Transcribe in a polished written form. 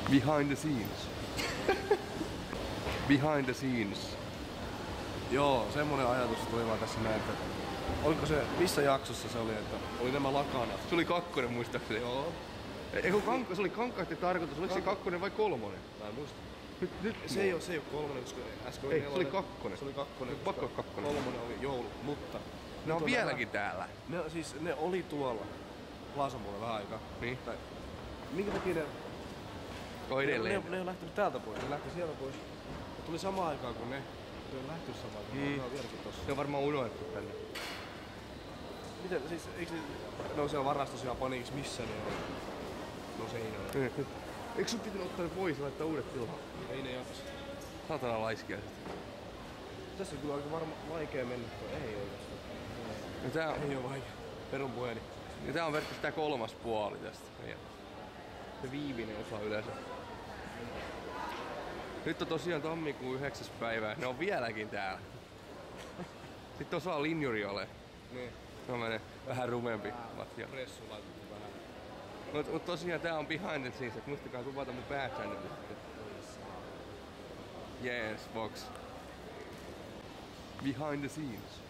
Behind the scenes. Behind the scenes. Joo, semmonen ajatus tuli vaan tässä näin, että oliko se, missä jaksossa se oli, että oli nämä lakanat? Se oli 2 muistaakseni. Joo. Se oli kankaasti tarkoitus, oliko se 2 vai 3? Mä en muista. Nyt Se ei oo 3, koska äsken oli ei, se oli 2. Se oli 2. Pakko 2. 3 oli joulu, mutta Ne on vieläkin täällä. Ne oli tuolla Vaasan puolella vähän aikaa. Niin. Tai, minkä takia ne... On edelleen. Ne on lähtenyt täältä pois, ne lähti sieltä pois. Ne tuli samaan aikaan kuin ne. Ne on lähtenyt samaan aikaan, ne on vieläkin tossa. Ne on varmaan unohdettu tänne. Miten, siis eikö ne on siellä varastossa ja paniikissa missä ne on? No seinällä. Eikö sun pitänyt ottaa ne pois ja laittaa uudet tilaan? Ei ne jaksa. Saatana laiskia sitten. Tässä on kyllä aika vaikea mennä, ei oikeastaan. Ja tää on, Ei oo vaikea. Perun puheeni. ja tää on verkkaus tää 3. puoli tästä. Se viimeinen osa yleensä. Nyt on tosiaan tammikuun 9. päivää. Ne on vieläkin täällä. Sitten osaa linjuri ole. Niin. Se on vähän rumempi matka. Pressu laitettu vähän. Mut tosiaan tää on behind the scenes, et muistakaa kuvata mun päächannel. Yes, box. Behind the scenes.